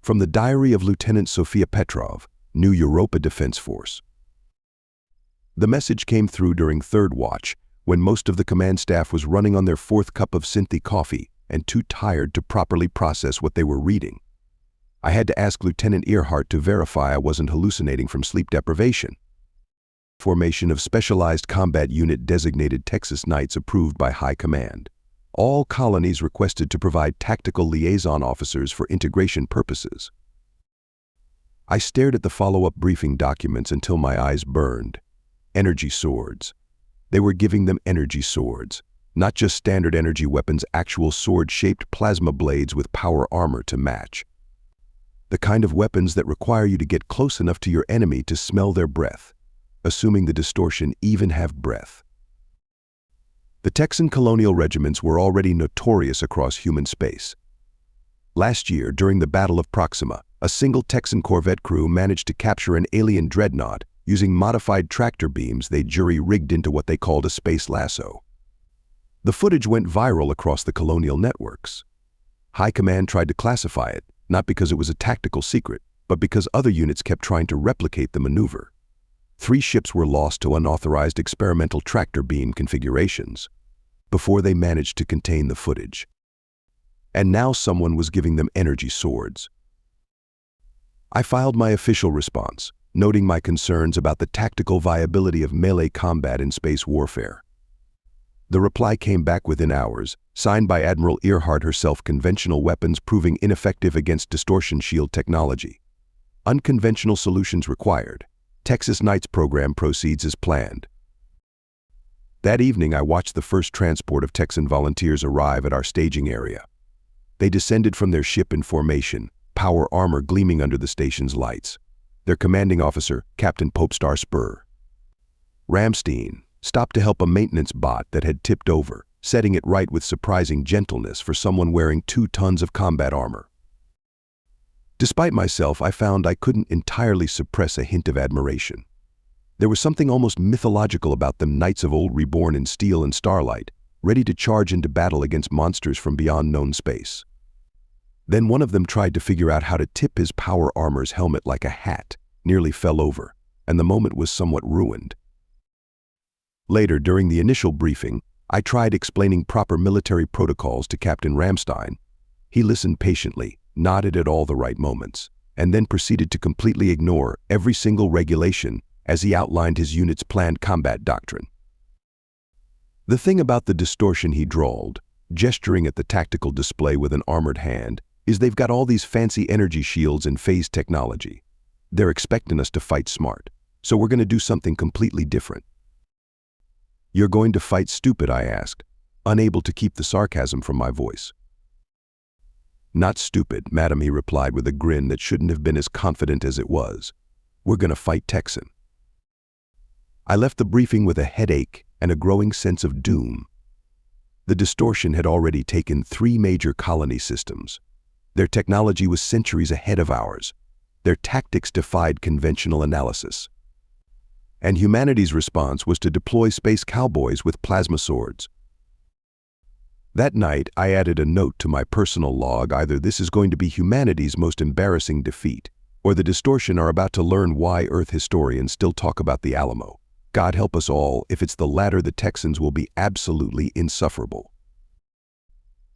From the diary of Lieutenant Sofia Petrov, New Europa Defense Force. The message came through during third watch, when most of the command staff was running on their fourth cup of Scifi coffee and too tired to properly process what they were reading. I had to ask Lieutenant Earhart to verify I wasn't hallucinating from sleep deprivation. Formation of Specialized Combat Unit designated Texas Knights approved by High Command. All colonies requested to provide tactical liaison officers for integration purposes. I stared at the follow-up briefing documents until my eyes burned. Energy swords. They were giving them energy swords, not just standard energy weapons, actual sword-shaped plasma blades with power armor to match. The kind of weapons that require you to get close enough to your enemy to smell their breath, assuming the distortion even have breath. The Texan colonial regiments were already notorious across human space. Last year, during the Battle of Proxima, a single Texan corvette crew managed to capture an alien dreadnought using modified tractor beams they jury-rigged into what they called a space lasso. The footage went viral across the colonial networks. High Command tried to classify it, not because it was a tactical secret, but because other units kept trying to replicate the maneuver. 3 ships were lost to unauthorized experimental tractor beam configurations before they managed to contain the footage. And now someone was giving them energy swords. I filed my official response, noting my concerns about the tactical viability of melee combat in space warfare. The reply came back within hours, signed by Admiral Earhart herself. Conventional weapons proving ineffective against distortion shield technology. Unconventional solutions required. Texas Knights program proceeds as planned. That evening, I watched the first transport of Texan volunteers arrive at our staging area. They descended from their ship in formation, power armor gleaming under the station's lights. Their commanding officer, Captain Popestar Spur Ramstein, stopped to help a maintenance bot that had tipped over, setting it right with surprising gentleness for someone wearing 2 tons of combat armor. Despite myself, I found I couldn't entirely suppress a hint of admiration. There was something almost mythological about them, knights of old reborn in steel and starlight, ready to charge into battle against monsters from beyond known space. Then one of them tried to figure out how to tip his power armor's helmet like a hat, nearly fell over, and the moment was somewhat ruined. Later, during the initial briefing, I tried explaining proper military protocols to Captain Ramstein. He listened patiently, nodded at all the right moments, and then proceeded to completely ignore every single regulation as he outlined his unit's planned combat doctrine. The thing about the distortion, he drawled, gesturing at the tactical display with an armored hand, is they've got all these fancy energy shields and phase technology. They're expecting us to fight smart, so we're going to do something completely different. "You're going to fight stupid?" I asked, unable to keep the sarcasm from my voice. "Not stupid, madam," he replied with a grin that shouldn't have been as confident as it was. "We're going to fight Texan." I left the briefing with a headache and a growing sense of doom. The distortion had already taken 3 major colony systems. Their technology was centuries ahead of ours. Their tactics defied conventional analysis. And humanity's response was to deploy space cowboys with plasma swords. That night, I added a note to my personal log: either this is going to be humanity's most embarrassing defeat, or the distortion are about to learn why Earth historians still talk about the Alamo. God help us all, if it's the latter, the Texans will be absolutely insufferable.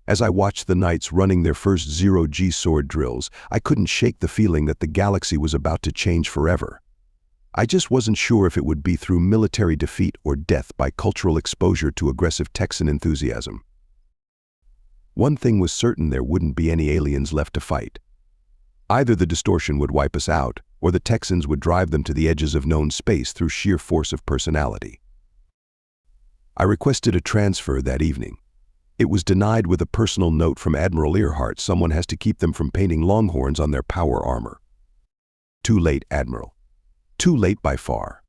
As I watched the Knights running their first zero-G sword drills, I couldn't shake the feeling that the galaxy was about to change forever. I just wasn't sure if it would be through military defeat or death by cultural exposure to aggressive Texan enthusiasm. One thing was certain: there wouldn't be any aliens left to fight. Either the distortion would wipe us out, or the Texans would drive them to the edges of known space through sheer force of personality. I requested a transfer that evening. It was denied with a personal note from Admiral Earhart: someone has to keep them from painting longhorns on their power armor. Too late, Admiral. Too late by far.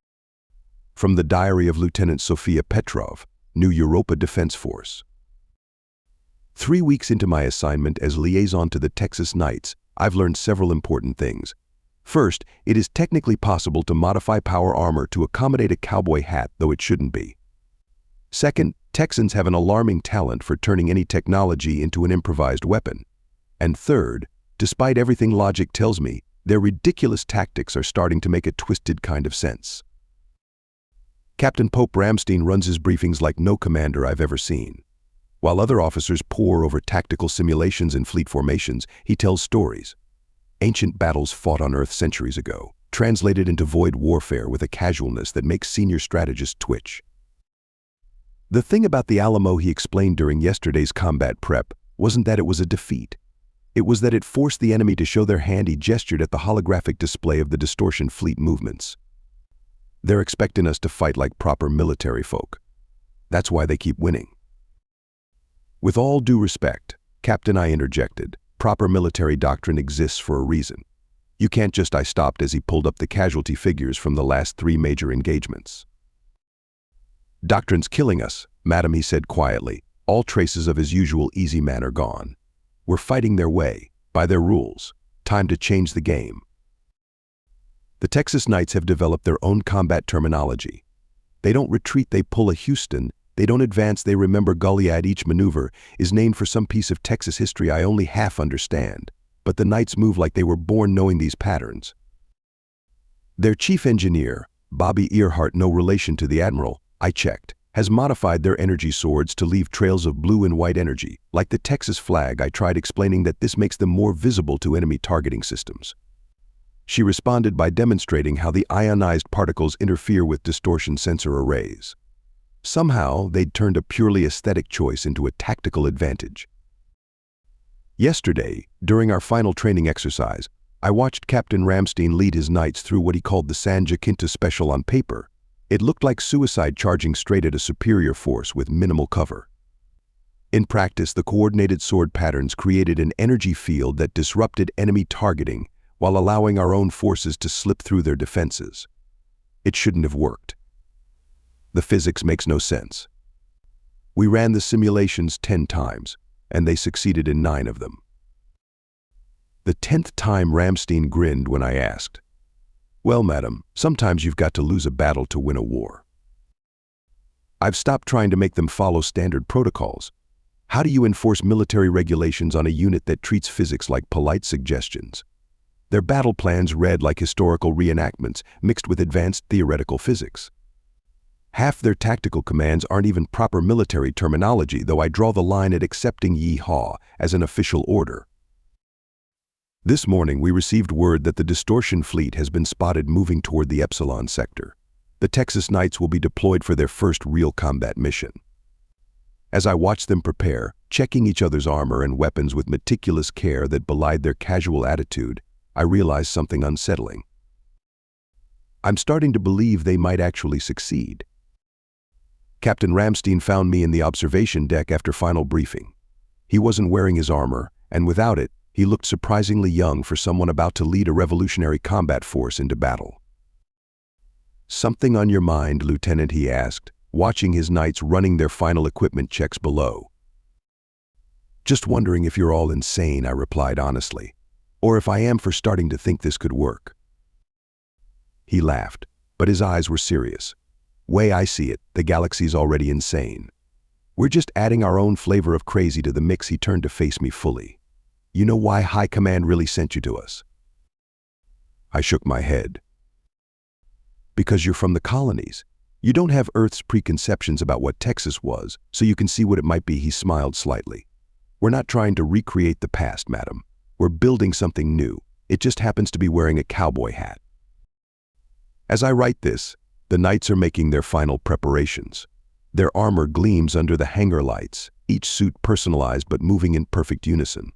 From the diary of Lieutenant Sofia Petrov, New Europa Defense Force. 3 weeks into my assignment as liaison to the Texas Knights, I've learned several important things. First, it is technically possible to modify power armor to accommodate a cowboy hat, though it shouldn't be. Second, Texans have an alarming talent for turning any technology into an improvised weapon. And third, Despite everything logic tells me, their ridiculous tactics are starting to make a twisted kind of sense. Captain Pope Ramstein runs his briefings like no commander I've ever seen. While other officers pore over tactical simulations and fleet formations, he tells stories. Ancient battles fought on Earth centuries ago, translated into void warfare with a casualness that makes senior strategists twitch. The thing about the Alamo, he explained during yesterday's combat prep, wasn't that it was a defeat. It was that it forced the enemy to show their hand. He gestured at the holographic display of the distortion fleet movements. They're expecting us to fight like proper military folk. That's why they keep winning. With all due respect, Captain, I interjected, proper military doctrine exists for a reason. You can't just. I stopped as he pulled up the casualty figures from the last 3 major engagements. Doctrine's killing us, madam, he said quietly. All traces of his usual easy manner gone. We're fighting their way, by their rules. Time to change the game. The Texas Knights have developed their own combat terminology. They don't retreat, they pull a Houston. They don't advance, they remember Goliad. Each maneuver is named for some piece of Texas history I only half understand, but the Knights move like they were born knowing these patterns. Their chief engineer, Bobby Earhart, no relation to the Admiral, I checked, has modified their energy swords to leave trails of blue and white energy, like the Texas flag. I tried explaining that this makes them more visible to enemy targeting systems. She responded by demonstrating how the ionized particles interfere with distortion sensor arrays. Somehow, they'd turned a purely aesthetic choice into a tactical advantage. Yesterday, during our final training exercise, I watched Captain Ramstein lead his Knights through what he called the San Jacinto Special. On paper, it looked like suicide charging straight at a superior force with minimal cover. In practice, the coordinated sword patterns created an energy field that disrupted enemy targeting while allowing our own forces to slip through their defenses. It shouldn't have worked. The physics makes no sense. We ran the simulations 10 times, and they succeeded in 9 of them. The 10th time Ramstein grinned when I asked, "Well, madam, sometimes you've got to lose a battle to win a war." I've stopped trying to make them follow standard protocols. How do you enforce military regulations on a unit that treats physics like polite suggestions? Their battle plans read like historical reenactments mixed with advanced theoretical physics. Half their tactical commands aren't even proper military terminology, though I draw the line at accepting "yee-haw" as an official order. This morning we received word that the distortion fleet has been spotted moving toward the Epsilon sector. The Texas Knights will be deployed for their first real combat mission. As I watched them prepare, checking each other's armor and weapons with meticulous care that belied their casual attitude, I realized something unsettling. I'm starting to believe they might actually succeed. Captain Ramstein found me in the observation deck after final briefing. He wasn't wearing his armor, and without it, he looked surprisingly young for someone about to lead a revolutionary combat force into battle. "Something on your mind, Lieutenant?" he asked, watching his Knights running their final equipment checks below. "Just wondering if you're all insane," I replied honestly, "or if I am for starting to think this could work." He laughed, but his eyes were serious. "Way I see it, the galaxy's already insane. We're just adding our own flavor of crazy to the mix." He turned to face me fully. "You know why High Command really sent you to us?" I shook my head. "Because you're from the colonies. You don't have Earth's preconceptions about what Texas was, so you can see what it might be." He smiled slightly. "We're not trying to recreate the past, madam. We're building something new. It just happens to be wearing a cowboy hat." As I write this, the Knights are making their final preparations. Their armor gleams under the hangar lights, each suit personalized but moving in perfect unison.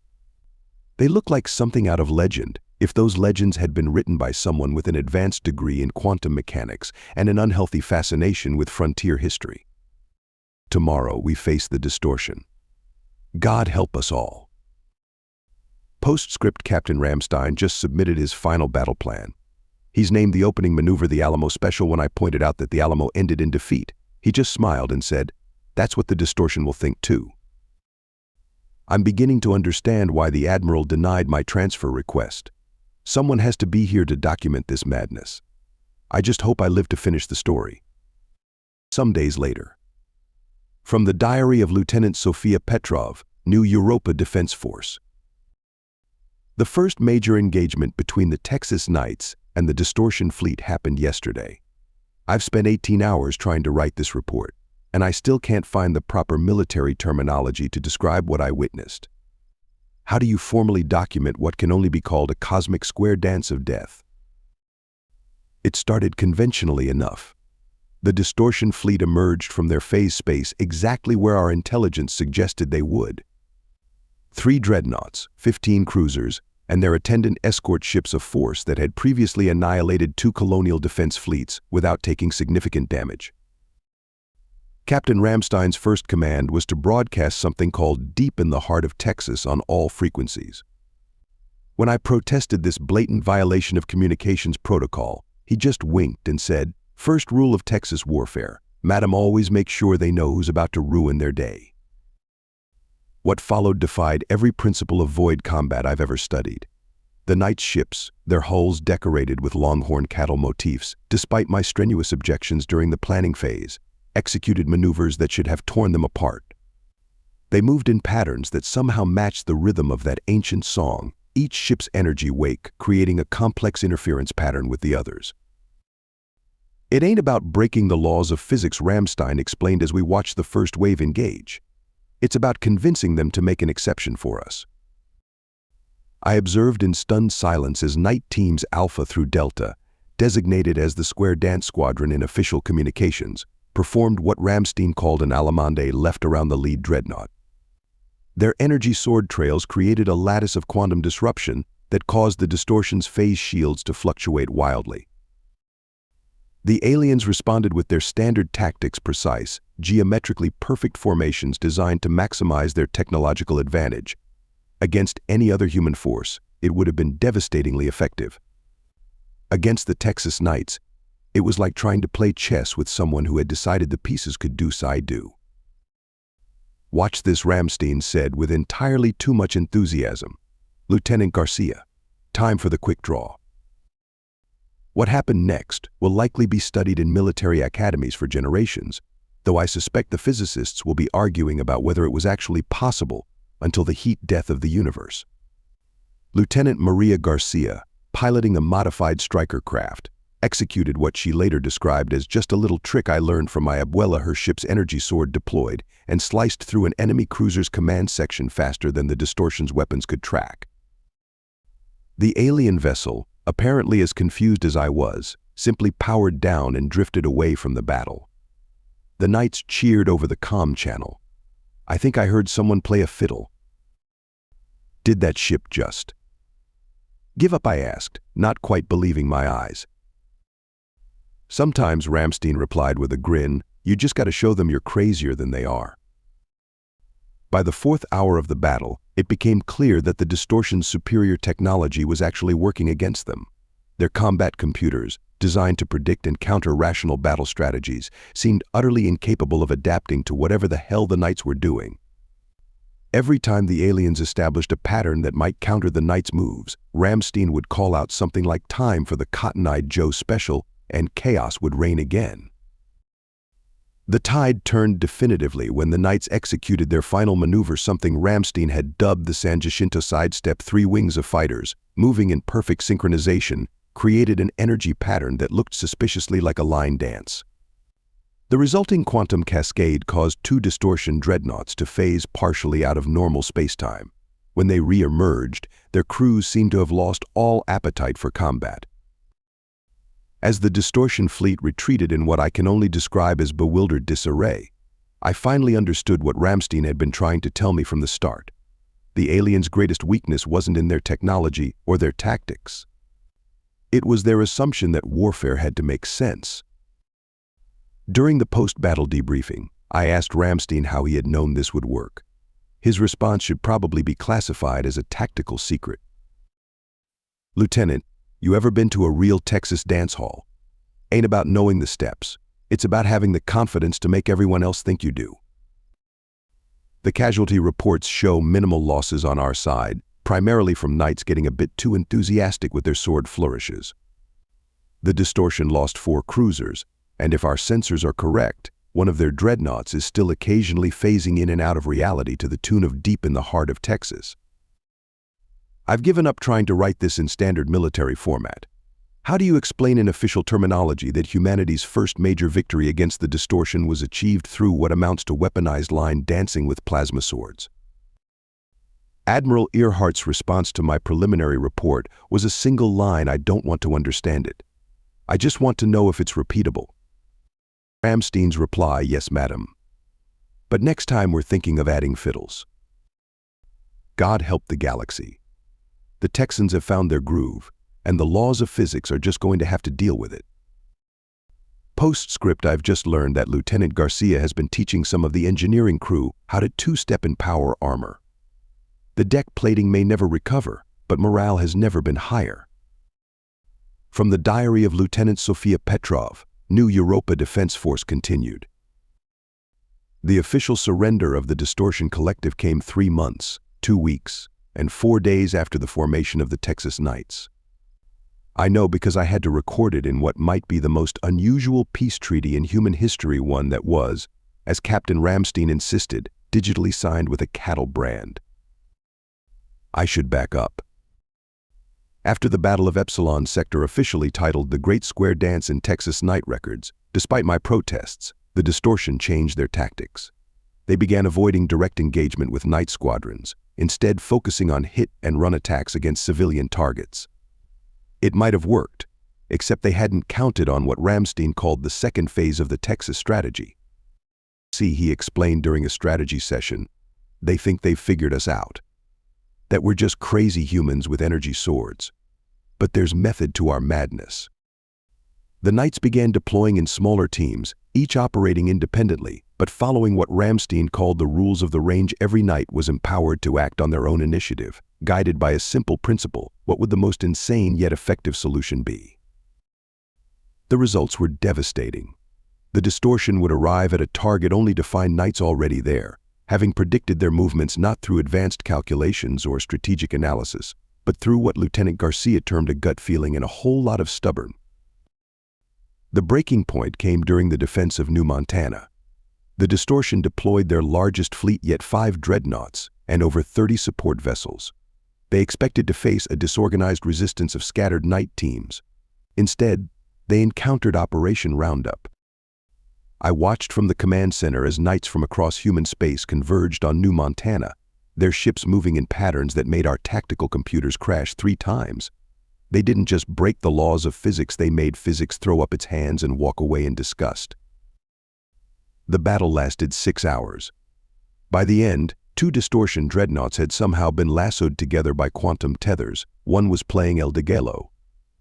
They look like something out of legend, if those legends had been written by someone with an advanced degree in quantum mechanics and an unhealthy fascination with frontier history. Tomorrow we face the distortion. God help us all. Postscript: Captain Ramstein just submitted his final battle plan. He's named the opening maneuver the Alamo Special. When I pointed out that the Alamo ended in defeat, he just smiled and said, "That's what the distortion will think too." I'm beginning to understand why the Admiral denied my transfer request. Someone has to be here to document this madness. I just hope I live to finish the story. Some days later. From the diary of Lieutenant Sofia Petrov, New Europa Defense Force. The first major engagement between the Texas Knights and the Distortion Fleet happened yesterday. I've spent 18 hours trying to write this report, and I still can't find the proper military terminology to describe what I witnessed. How do you formally document what can only be called a cosmic square dance of death? It started conventionally enough. The Distortion Fleet emerged from their phase space exactly where our intelligence suggested they would. 3 dreadnoughts, 15 cruisers, and their attendant escort ships of force that had previously annihilated 2 colonial defense fleets without taking significant damage. Captain Ramstein's first command was to broadcast something called Deep in the Heart of Texas on all frequencies. When I protested this blatant violation of communications protocol, he just winked and said, "First rule of Texas warfare, Madam, always make sure they know who's about to ruin their day." What followed defied every principle of void combat I've ever studied. The Knights' ships, their hulls decorated with longhorn cattle motifs, despite my strenuous objections during the planning phase, executed maneuvers that should have torn them apart. They moved in patterns that somehow matched the rhythm of that ancient song, each ship's energy wake creating a complex interference pattern with the others. "It ain't about breaking the laws of physics," Ramstein explained as we watched the first wave engage. "It's about convincing them to make an exception for us." I observed in stunned silence as Night Teams Alpha through Delta, designated as the Square Dance Squadron in official communications, performed what Ramstein called an allemande left around the lead dreadnought. Their energy sword trails created a lattice of quantum disruption that caused the Distortion's phase shields to fluctuate wildly. The aliens responded with their standard tactics: precise, geometrically perfect formations designed to maximize their technological advantage. Against any other human force, it would have been devastatingly effective. Against the Texas Knights, it was like trying to play chess with someone who had decided the pieces could do do. "Watch this," Ramstein said with entirely too much enthusiasm. "Lieutenant Garcia, time for the quick draw." What happened next will likely be studied in military academies for generations, though I suspect the physicists will be arguing about whether it was actually possible until the heat death of the universe. Lieutenant Maria Garcia, piloting a modified Striker craft, executed what she later described as just a little trick I learned from my abuela. Her ship's energy sword deployed and sliced through an enemy cruiser's command section faster than the Distortion's weapons could track. The alien vessel, apparently as confused as I was, simply powered down and drifted away from the battle. The Knights cheered over the comm channel. I think I heard someone play a fiddle. Did that ship just give up? I asked, not quite believing my eyes. "Sometimes," Ramstein replied with a grin, "you just gotta show them you're crazier than they are." By the 4th hour of the battle, it became clear that the Distortion's superior technology was actually working against them. Their combat computers, designed to predict and counter rational battle strategies, seemed utterly incapable of adapting to whatever the hell the Knights were doing. Every time the aliens established a pattern that might counter the Knights' moves, Ramstein would call out something like "Time for the Cotton-Eyed Joe special," and chaos would reign again. The tide turned definitively when the Knights executed their final maneuver, something Ramstein had dubbed the San Jacinto sidestep. 3 wings of fighters, moving in perfect synchronization, created an energy pattern that looked suspiciously like a line dance. The resulting quantum cascade caused 2 Distortion dreadnoughts to phase partially out of normal spacetime. When they re-emerged, their crews seemed to have lost all appetite for combat. As the Distortion fleet retreated in what I can only describe as bewildered disarray, I finally understood what Ramstein had been trying to tell me from the start. The aliens' greatest weakness wasn't in their technology or their tactics. It was their assumption that warfare had to make sense. During the post-battle debriefing, I asked Ramstein how he had known this would work. His response should probably be classified as a tactical secret. "Lieutenant, you ever been to a real Texas dance hall? Ain't about knowing the steps. It's about having the confidence to make everyone else think you do." The casualty reports show minimal losses on our side, primarily from Knights getting a bit too enthusiastic with their sword flourishes. The Distortion lost 4 cruisers, and if our sensors are correct, one of their dreadnoughts is still occasionally phasing in and out of reality to the tune of Deep in the Heart of Texas. I've given up trying to write this in standard military format. How do you explain in official terminology that humanity's first major victory against the distortion was achieved through what amounts to weaponized line dancing with plasma swords? Admiral Earhart's response to my preliminary report was a single line: "I don't want to understand it. I just want to know if it's repeatable." Ramstein's reply: "Yes, madam. But next time we're thinking of adding fiddles." God help the galaxy. The Texans have found their groove, and the laws of physics are just going to have to deal with it. Postscript: I've just learned that Lieutenant Garcia has been teaching some of the engineering crew how to two-step in power armor. The deck plating may never recover, but morale has never been higher. From the diary of Lieutenant Sofia Petrov, New Europa Defense Force continued. The official surrender of the Distortion Collective came 3 months, 2 weeks, and 4 days after the formation of the Texas Knights. I know because I had to record it in what might be the most unusual peace treaty in human history, one that was, as Captain Ramstein insisted, digitally signed with a cattle brand. I should back up. After the Battle of Epsilon Sector, officially titled the Great Square Dance in Texas Night Records, despite my protests, the Distortion changed their tactics. They began avoiding direct engagement with night squadrons, instead focusing on hit-and-run attacks against civilian targets. It might have worked, except they hadn't counted on what Ramstein called the second phase of the Texas strategy. See, he explained during a strategy session, they think they've figured us out. That we're just crazy humans with energy swords. But there's method to our madness. The Knights began deploying in smaller teams, each operating independently, but following what Ramstein called the rules of the range. Every Knight was empowered to act on their own initiative, guided by a simple principle: what would the most insane yet effective solution be? The results were devastating. The Distortion would arrive at a target only to find Knights already there, having predicted their movements not through advanced calculations or strategic analysis, but through what Lieutenant Garcia termed a gut feeling and a whole lot of stubborn. The breaking point came during the defense of New Montana. The Distortion deployed their largest fleet, yet 5 dreadnoughts and over 30 support vessels. They expected to face a disorganized resistance of scattered Knight teams. Instead, they encountered Operation Roundup. I watched from the command center as Knights from across human space converged on New Montana, their ships moving in patterns that made our tactical computers crash 3 times. They didn't just break the laws of physics, they made physics throw up its hands and walk away in disgust. The battle lasted 6 hours. By the end, 2 Distortion dreadnoughts had somehow been lassoed together by quantum tethers. One was playing El Degelo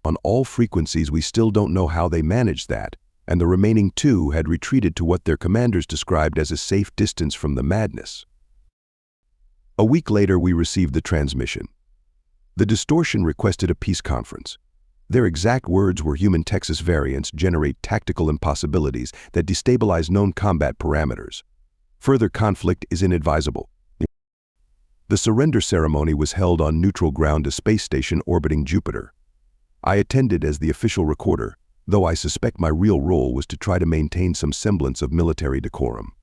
on all frequencies. We still don't know how they managed that, and the remaining 2 had retreated to what their commanders described as a safe distance from the madness. A week later, we received the transmission. The Distortion requested a peace conference. Their exact words were, "Human Texas variants generate tactical impossibilities that destabilize known combat parameters. Further conflict is inadvisable." The surrender ceremony was held on neutral ground, a space station orbiting Jupiter. I attended as the official recorder, though I suspect my real role was to try to maintain some semblance of military decorum.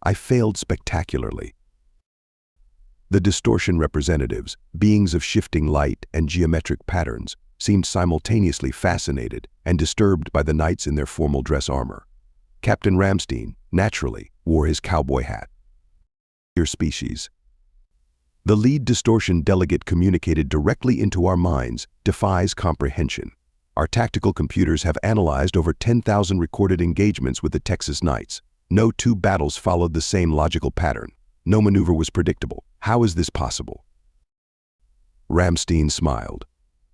I failed spectacularly. The Distortion representatives, beings of shifting light and geometric patterns, seemed simultaneously fascinated and disturbed by the Knights in their formal dress armor. Captain Ramstein, naturally, wore his cowboy hat. Your species. The lead Distortion delegate communicated directly into our minds, defies comprehension. Our tactical computers have analyzed over 10,000 recorded engagements with the Texas Knights. No 2 battles followed the same logical pattern. No maneuver was predictable. How is this possible? Ramstein smiled.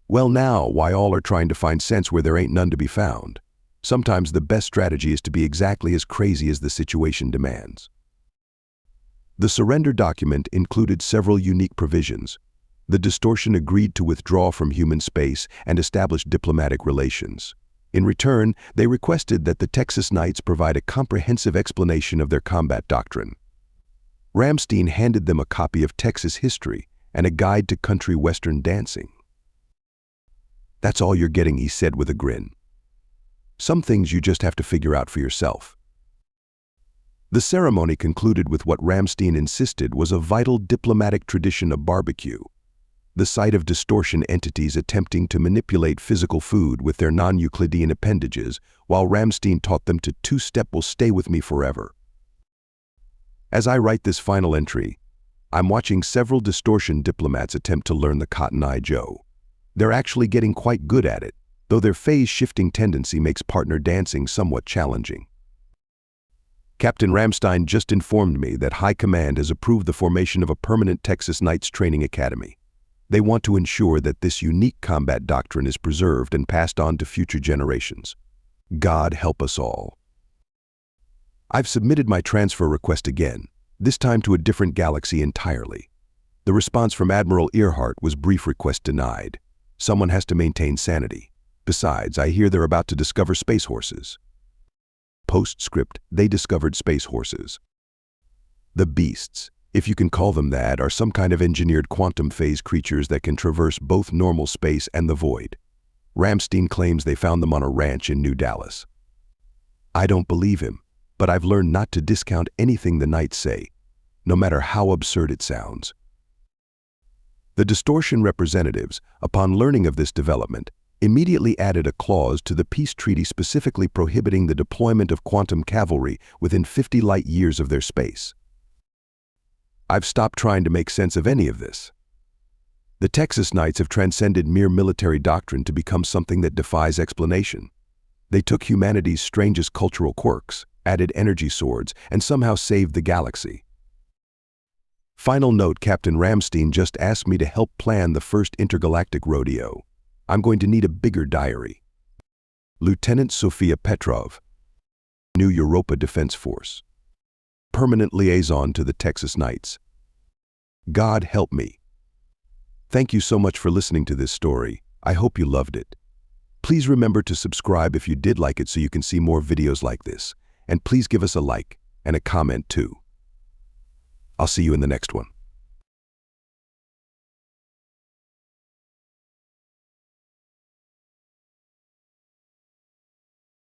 Well, now, why all are trying to find sense where there ain't none to be found. Sometimes the best strategy is to be exactly as crazy as the situation demands. The surrender document included several unique provisions. The Distortion agreed to withdraw from human space and establish diplomatic relations. In return, they requested that the Texas Knights provide a comprehensive explanation of their combat doctrine. Ramstein handed them a copy of Texas history and a guide to country western dancing. "That's all you're getting," he said with a grin. "Some things you just have to figure out for yourself." The ceremony concluded with what Ramstein insisted was a vital diplomatic tradition of barbecue. the site of distortion entities attempting to manipulate physical food with their non-Euclidean appendages, while Ramstein taught them to two-step will stay with me forever. As I write this final entry, I'm watching several distortion diplomats attempt to learn the Cotton Eye Joe. They're actually getting quite good at it, though their phase-shifting tendency makes partner dancing somewhat challenging. Captain Ramstein just informed me that High Command has approved the formation of a permanent Texas Knights training academy. They want to ensure that this unique combat doctrine is preserved and passed on to future generations. God help us all. I've submitted my transfer request again, this time to a different galaxy entirely. The response from Admiral Earhart was brief request denied. Someone has to maintain sanity. Besides, I hear they're about to discover space horses. Postscript, they discovered space horses. The beasts, if you can call them that, are some kind of engineered quantum phase creatures that can traverse both normal space and the void. Ramstein claims they found them on a ranch in New Dallas. I don't believe him, but I've learned not to discount anything the Knights say, no matter how absurd it sounds. The distortion representatives, upon learning of this development, immediately added a clause to the peace treaty specifically prohibiting the deployment of quantum cavalry within 50 light years of their space. I've stopped trying to make sense of any of this. The Texas Knights have transcended mere military doctrine to become something that defies explanation. They took humanity's strangest cultural quirks, added energy swords, and somehow saved the galaxy. Final note, Captain Ramstein just asked me to help plan the first intergalactic rodeo. I'm going to need a bigger diary. Lieutenant Sofia Petrov, New Europa Defense Force. Permanent liaison to the Texas Knights. God help me. Thank you so much for listening to this story. I hope you loved it. Please remember to subscribe if you did like it so you can see more videos like this. And please give us a like and a comment too. I'll see you in the next one.